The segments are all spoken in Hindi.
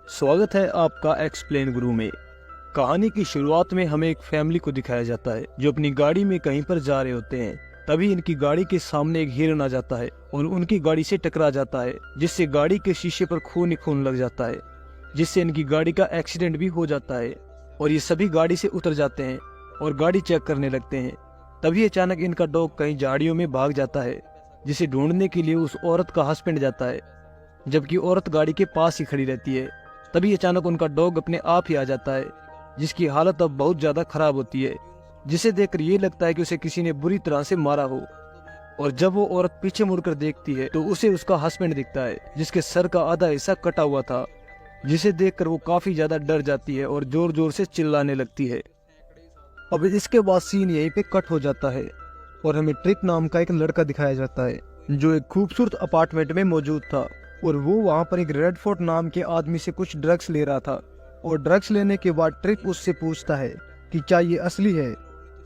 स्वागत है आपका एक्सप्लेन गुरु में। कहानी की शुरुआत में हमें एक फैमिली को दिखाया जाता है जो अपनी गाड़ी में कहीं पर जा रहे होते हैं। तभी इनकी गाड़ी के सामने एक हिरन आ जाता है और उनकी गाड़ी से टकरा जाता है, जिससे गाड़ी के शीशे पर खून ही खून लग जाता है, जिससे इनकी गाड़ी का एक्सीडेंट भी हो जाता है। और ये सभी गाड़ी से उतर जाते हैं और गाड़ी चेक करने लगते हैं। तभी अचानक इनका डॉग कहीं झाड़ियों में भाग जाता है, जिसे ढूंढने के लिए उस औरत का हस्बैंड जाता है, जबकि औरत गाड़ी के पास ही खड़ी रहती है। तभी अचानक उनका डॉग अपने आप ही आ जाता है, जिसकी हालत अब बहुत ज्यादा खराब होती है, जिसे देखकर ये लगता है कि उसे किसी ने बुरी तरह से मारा हो। और जब वो औरत पीछे मुड़कर देखती है तो उसे उसका हस्बैंड दिखता है, जिसके सर का आधा हिस्सा कटा हुआ था, जिसे देखकर वो काफी ज्यादा डर जाती है और जोर जोर से चिल्लाने लगती है। अब इसके बाद सीन यहीं पे कट हो जाता है और हमें ट्रिप नाम का एक लड़का दिखाया जाता है जो एक खूबसूरत अपार्टमेंट में मौजूद था। और वो वहाँ पर एक रेडफोर्ड नाम के आदमी से कुछ ड्रग्स ले रहा था। और ड्रग्स लेने के बाद ट्रिप उससे पूछता है कि क्या ये असली है।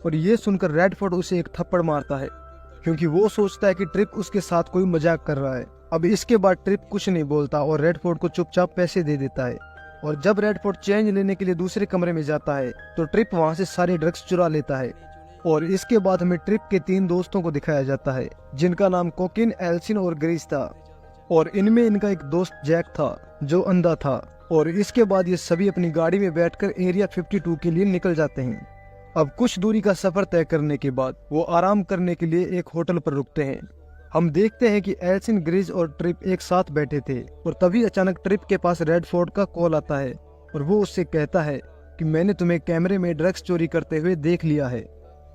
और ये सुनकर रेडफोर्ड उसे एक थप्पड़ मारता है, क्योंकि वो सोचता है कि ट्रिप उसके साथ कोई मजाक कर रहा है। अब इसके बाद ट्रिप कुछ नहीं बोलता और रेडफोर्ड को चुपचाप पैसे दे देता है। और जब रेडफोर्ड चेंज लेने के लिए दूसरे कमरे में जाता है तो ट्रिप वहाँ से सारे ड्रग्स चुरा लेता है। और इसके बाद हमें ट्रिप के 3 दोस्तों को दिखाया जाता है, जिनका नाम कोकिन, एल्सिन और ग्रीस था। और इनमें इनका एक दोस्त जैक था जो अंधा था। और इसके बाद ये सभी अपनी गाड़ी में बैठकर एरिया 52 के लिए निकल जाते हैं। अब कुछ दूरी का सफर तय करने के बाद वो आराम करने के लिए एक होटल पर रुकते हैं। हम देखते हैं कि एल्सिन, ग्रीस और ट्रिप एक साथ बैठे थे। और तभी अचानक ट्रिप के पास रेडफोर्ड का कॉल आता है और वो उससे कहता है कि मैंने तुम्हें कैमरे में ड्रग्स चोरी करते हुए देख लिया है।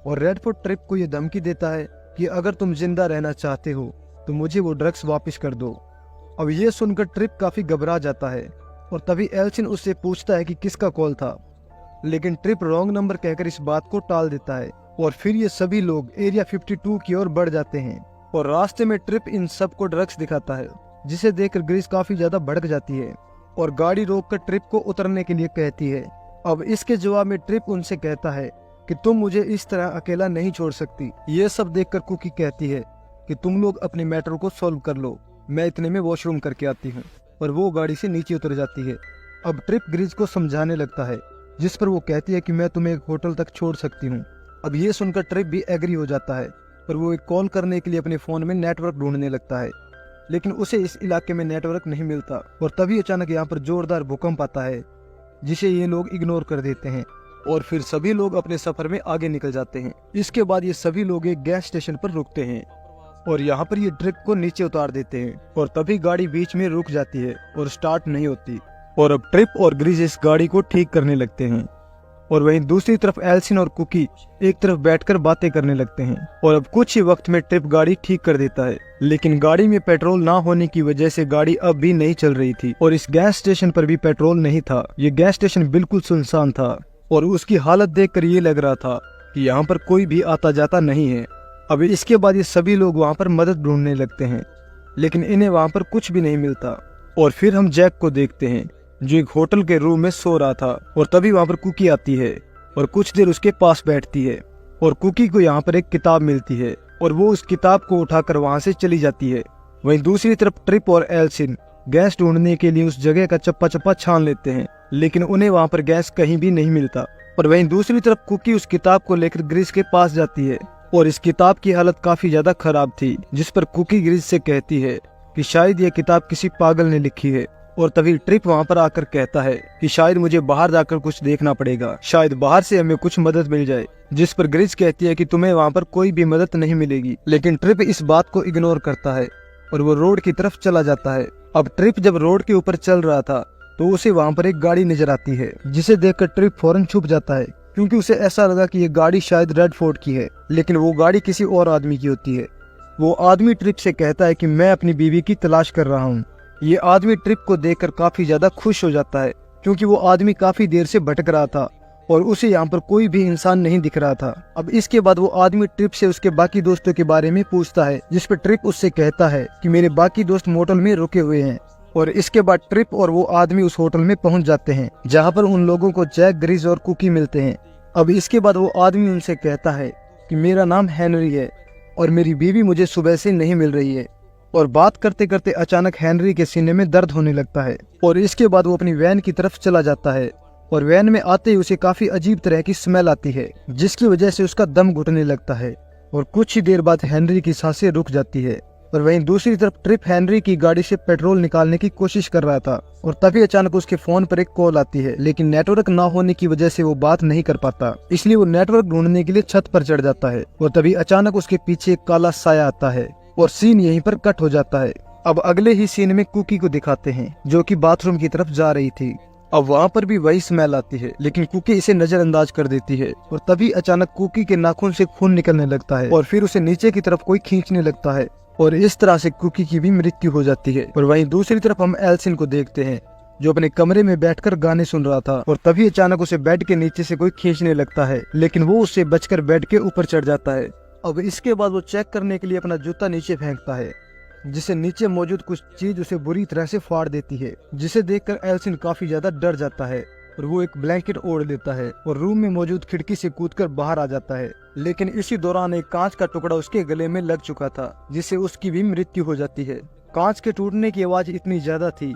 और रेडफोर्ड ट्रिप को ये धमकी देता है कि अगर तुम जिंदा रहना चाहते हो तो मुझे वो ड्रग्स वापस कर दो। अब ये सुनकर ट्रिप काफी घबरा जाता है। और तभी एल्सिन उससे पूछता है कि किसका कॉल था, लेकिन ट्रिप रॉन्ग नंबर कहकर इस बात को टाल देता है। और फिर ये सभी लोग एरिया 52 की ओर बढ़ जाते हैं। और रास्ते में ट्रिप इन सबको ड्रग्स दिखाता है, जिसे देखकर ग्रीस काफी ज्यादा भड़क जाती है और गाड़ी रोककर ट्रिप को उतरने के लिए कहती है। अब इसके जवाब में ट्रिप उनसे कहता है कि तुम मुझे इस तरह अकेला नहीं छोड़ सकती। ये सब देखकर कुकी कहती है कि तुम लोग अपने मैटर को सॉल्व कर लो, मैं इतने में वॉशरूम करके आती हूँ। और वो गाड़ी से नीचे उतर जाती है। अब ट्रिप ग्रीस को समझाने लगता है, जिस पर वो कहती है कि मैं तुम्हें एक होटल तक छोड़ सकती हूँ। अब ये सुनकर ट्रिप भी एग्री हो जाता है और वो एक कॉल करने के लिए अपने फोन में नेटवर्क ढूंढने लगता है, लेकिन उसे इस इलाके में नेटवर्क नहीं मिलता। और तभी अचानक यहाँ पर जोरदार भूकंप आता है, जिसे ये लोग इग्नोर कर देते हैं। और फिर सभी लोग अपने सफर में आगे निकल जाते हैं। इसके बाद ये सभी लोग एक गैस स्टेशन पर रुकते हैं और यहाँ पर ये ट्रिप को नीचे उतार देते हैं। और तभी गाड़ी बीच में रुक जाती है और स्टार्ट नहीं होती। और अब ट्रिप और ग्रीस इस गाड़ी को ठीक करने लगते हैं। और वहीं दूसरी तरफ एल्सिन और कुकी एक तरफ बैठकर बातें करने लगते हैं। और अब कुछ ही वक्त में ट्रिप गाड़ी ठीक कर देता है, लेकिन गाड़ी में पेट्रोल ना होने की वजह से गाड़ी अब भी नहीं चल रही थी। और इस गैस स्टेशन पर भी पेट्रोल नहीं था। ये गैस स्टेशन बिल्कुल सुनसान था और उसकी हालत देखकर ये लग रहा था कि यहाँ पर कोई भी आता जाता नहीं है। अब इसके बाद ये सभी लोग वहाँ पर मदद ढूंढने लगते हैं, लेकिन इन्हें वहाँ पर कुछ भी नहीं मिलता। और फिर हम जैक को देखते हैं, जो एक होटल के रूम में सो रहा था। और तभी वहाँ पर कुकी आती है और कुछ देर उसके पास बैठती है। और कुकी को यहाँ पर एक किताब मिलती है और वो उस किताब को उठाकर वहाँ से चली जाती है। वहीं दूसरी तरफ ट्रिप और एल्सिन गैस ढूंढने के लिए उस जगह का चप्पा चप्पा छान लेते हैं, लेकिन उन्हें वहाँ पर गैस कहीं भी नहीं मिलता। और वहीं दूसरी तरफ कुकी उस किताब को लेकर ग्रीस के पास जाती है और इस किताब की हालत काफी ज्यादा खराब थी, जिस पर कुकी ग्रीस से कहती है कि शायद ये किताब किसी पागल ने लिखी है। और तभी ट्रिप वहाँ पर आकर कहता है कि शायद मुझे बाहर जाकर कुछ देखना पड़ेगा, शायद बाहर से हमें कुछ मदद मिल जाए। जिस पर ग्रीस कहती है कि तुम्हें वहाँ पर कोई भी मदद नहीं मिलेगी। लेकिन ट्रिप इस बात को इग्नोर करता है और वो रोड की तरफ चला जाता है। अब ट्रिप जब रोड के ऊपर चल रहा था तो उसे वहाँ पर एक गाड़ी नजर आती है, जिसे देखकर ट्रिप फौरन छुप जाता है, क्योंकि उसे ऐसा लगा कि ये गाड़ी शायद रेडफोर्ड की है, लेकिन वो गाड़ी किसी और आदमी की होती है। वो आदमी ट्रिप से कहता है कि मैं अपनी बीवी की तलाश कर रहा हूँ। ये आदमी ट्रिप को देखकर काफी ज्यादा खुश हो जाता है, क्योंकि वो आदमी काफी देर से भटक रहा था और उसे यहाँ पर कोई भी इंसान नहीं दिख रहा था। अब इसके बाद वो आदमी ट्रिप से उसके बाकी दोस्तों के बारे में पूछता है, जिस पर ट्रिप उससे कहता है कि मेरे बाकी दोस्त मोटल में रुके हुए हैं। और इसके बाद ट्रिप और वो आदमी उस होटल में पहुंच जाते हैं, जहाँ पर उन लोगों को जैक, ग्रीस और कुकी मिलते हैं। अब इसके बाद वो आदमी उनसे कहता है कि मेरा नाम हेनरी है और मेरी बीवी मुझे सुबह से नहीं मिल रही है। और बात करते करते अचानक हेनरी के सीने में दर्द होने लगता है और इसके बाद वो अपनी वैन की तरफ चला जाता है और वैन में आते ही उसे काफी अजीब तरह की स्मेल आती है, जिसकी वजह से उसका दम घुटने लगता है और कुछ ही देर बाद हेनरी की सांसें रुक जाती है। और वहीं दूसरी तरफ ट्रिप हेनरी की गाड़ी से पेट्रोल निकालने की कोशिश कर रहा था और तभी अचानक उसके फोन पर एक कॉल आती है, लेकिन नेटवर्क ना होने की वजह से वो बात नहीं कर पाता, इसलिए वो नेटवर्क ढूंढने के लिए छत पर चढ़ जाता है और तभी अचानक उसके पीछे एक काला साया आता है और सीन यहीं पर कट हो जाता है। अब अगले ही सीन में कुकी को दिखाते हैं जो कि बाथरूम की तरफ जा रही थी। अब वहाँ पर भी वही स्मेल आती है, लेकिन कुकी इसे नजरअंदाज कर देती है और तभी अचानक कुकी के नाखून से खून निकलने लगता है और फिर उसे नीचे की तरफ कोई खींचने लगता है और इस तरह से कुकी की भी मृत्यु हो जाती है। और वहीं दूसरी तरफ हम एल्सिन को देखते हैं जो अपने कमरे में बैठकर गाने सुन रहा था और तभी अचानक उसे बेड के नीचे से कोई खींचने लगता है, लेकिन वो उससे बचकर बेड के ऊपर चढ़ जाता है। अब इसके बाद वो चेक करने के लिए अपना जूता नीचे फेंकता है, जिसे नीचे मौजूद कुछ चीज उसे बुरी तरह से फाड़ देती है, जिसे देखकर एल्सिन काफी ज्यादा डर जाता है और वो एक ब्लैंकेट ओढ़ लेता है और रूम में मौजूद खिड़की से कूदकर बाहर आ जाता है। लेकिन इसी दौरान एक कांच का टुकड़ा उसके गले में लग चुका था, जिससे उसकी भी मृत्यु हो जाती है। कांच के टूटने की आवाज इतनी ज्यादा थी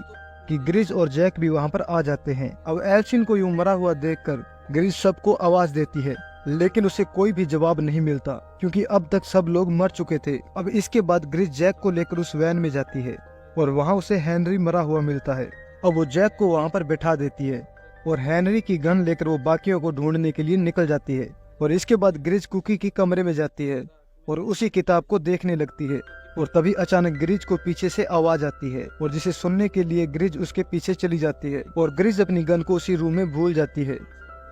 कि ग्रिज और जैक भी वहाँ पर आ जाते हैं। अब एल्सिन को यूं मरा हुआ देखकर ग्रिज सबको आवाज देती है, लेकिन उसे कोई भी जवाब नहीं मिलता क्योंकि अब तक सब लोग मर चुके थे। अब इसके बाद ग्रिज जैक को लेकर उस वैन में जाती है और वहाँ उसे हेनरी मरा हुआ मिलता है। अब वो जैक को वहाँ पर बैठा देती है और हेनरी की गन लेकर वो बाकियों को ढूंढने के लिए निकल जाती है। और इसके बाद ग्रिज कुकी की कमरे में जाती है और उसी किताब को देखने लगती है और तभी अचानक ग्रिज को पीछे से आवाज आती है और जिसे सुनने के लिए ग्रिज उसके पीछे चली जाती है और ग्रिज अपनी गन को उसी रूम में भूल जाती है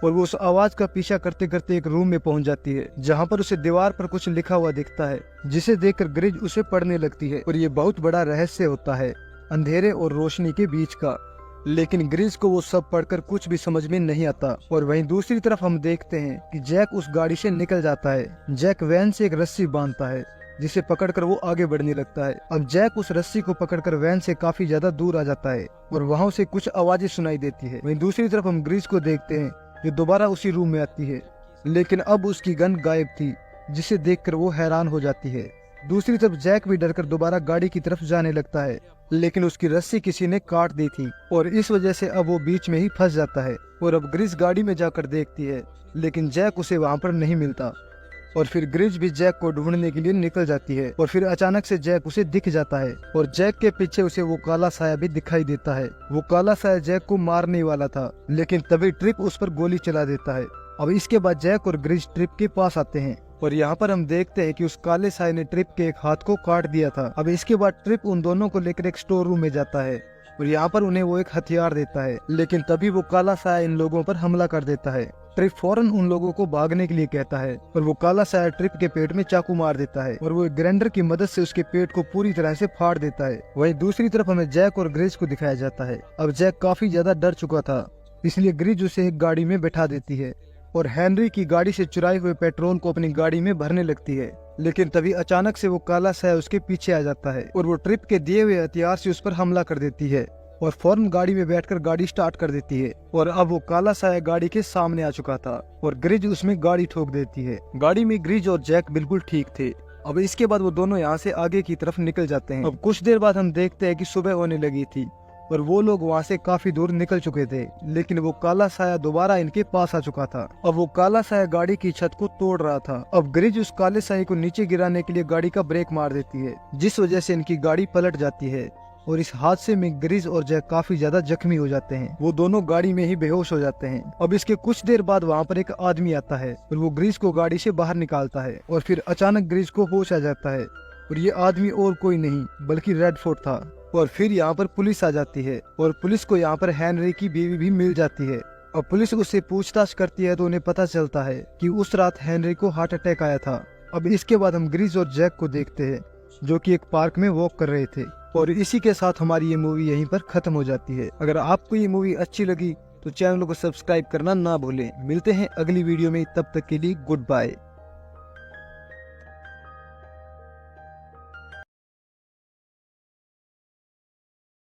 और वो उस आवाज का पीछा करते करते एक रूम में पहुंच जाती है जहां पर उसे दीवार पर कुछ लिखा हुआ दिखता है, जिसे देखकर ग्रिज उसे पढ़ने लगती है और ये बहुत बड़ा रहस्य होता है अंधेरे और रोशनी के बीच का। लेकिन ग्रिज को वो सब पढ़कर कुछ भी समझ में नहीं आता। और वहीं दूसरी तरफ हम देखते हैं कि जैक उस गाड़ी से निकल जाता है। जैक वैन से एक रस्सी बांधता है जिसे पकड़कर वो आगे बढ़ने लगता है। अब जैक उस रस्सी को पकड़कर वैन से काफी ज्यादा दूर आ जाता है और वहाँ उसे कुछ आवाजें सुनाई देती है। वहीं दूसरी तरफ हम ग्रिज को देखते हैं जो दोबारा उसी रूम में आती है, लेकिन अब उसकी गन गायब थी, जिसे देखकर वो हैरान हो जाती है। दूसरी तरफ जैक भी डरकर दोबारा गाड़ी की तरफ जाने लगता है, लेकिन उसकी रस्सी किसी ने काट दी थी और इस वजह से अब वो बीच में ही फंस जाता है। और अब ग्रिज गाड़ी में जाकर देखती है, लेकिन जैक उसे वहाँ पर नहीं मिलता और फिर ग्रिज भी जैक को ढूंढने के लिए निकल जाती है और फिर अचानक से जैक उसे दिख जाता है और जैक के पीछे उसे वो काला साया भी दिखाई देता है। वो काला साया जैक को मारने वाला था, लेकिन तभी ट्रिप उस पर गोली चला देता है। अब इसके बाद जैक और ग्रिज ट्रिप के पास आते हैं और यहाँ पर हम देखते हैं कि उस काले साये ने ट्रिप के एक हाथ को काट दिया था। अब इसके बाद ट्रिप उन दोनों को लेकर एक स्टोर रूम में जाता है और यहाँ पर उन्हें वो एक हथियार देता है, लेकिन तभी वो काला साया इन लोगों पर हमला कर देता है। ट्रिप फौरन उन लोगों को भागने के लिए कहता है और वो काला साया ट्रिप के पेट में चाकू मार देता है और वो एक ग्राइंडर की मदद से उसके पेट को पूरी तरह से फाड़ देता है। वहीं दूसरी तरफ हमें जैक और ग्रिज को दिखाया जाता है। अब जैक काफी ज्यादा डर चुका था, इसलिए ग्रिज उसे एक गाड़ी में बैठा देती है और हेनरी की गाड़ी से चुराए हुए पेट्रोल को अपनी गाड़ी में भरने लगती है। लेकिन तभी अचानक से वो काला साया उसके पीछे आ जाता है और वो ट्रिप के दिए हुए हथियार से उस पर हमला कर देती है और फौरन गाड़ी में बैठकर गाड़ी स्टार्ट कर देती है। और अब वो काला साया गाड़ी के सामने आ चुका था और ग्रिज उसमें गाड़ी ठोक देती है। गाड़ी में ग्रिज और जैक बिल्कुल ठीक थे। अब इसके बाद वो दोनों यहाँ से आगे की तरफ निकल जाते हैं। अब कुछ देर बाद हम देखते हैं कि सुबह होने लगी थी और वो लोग वहाँ से काफी दूर निकल चुके थे, लेकिन वो काला साया दोबारा इनके पास आ चुका था। अब वो काला साया गाड़ी की छत को तोड़ रहा था। अब ग्रिज उस काले साये को नीचे गिराने के लिए गाड़ी का ब्रेक मार देती है, जिस वजह से इनकी गाड़ी पलट जाती है और इस हादसे में ग्रिज और जैक काफी ज्यादा जख्मी हो जाते हैं। वो दोनों गाड़ी में ही बेहोश हो जाते हैं। अब इसके कुछ देर बाद वहाँ पर एक आदमी आता है और वो ग्रिज को गाड़ी से बाहर निकालता है और फिर अचानक ग्रिज को होश आ जाता है और ये आदमी और कोई नहीं बल्कि रेडफोर्ड था। और फिर यहाँ पर पुलिस आ जाती है और पुलिस को यहाँ पर हेनरी की बीवी भी मिल जाती है। अब पुलिस उससे पूछताछ करती है तो उन्हें पता चलता है कि उस रात हेनरी को हार्ट अटैक आया था। अब इसके बाद हम ग्रिज और जैक को देखते हैं जो कि एक पार्क में वॉक कर रहे थे और इसी के साथ हमारी ये मूवी यहीं पर खत्म हो जाती है। अगर आपको ये मूवी अच्छी लगी तो चैनल को सब्सक्राइब करना ना भूलें। मिलते हैं अगली वीडियो में, तब तक के लिए गुड बाय।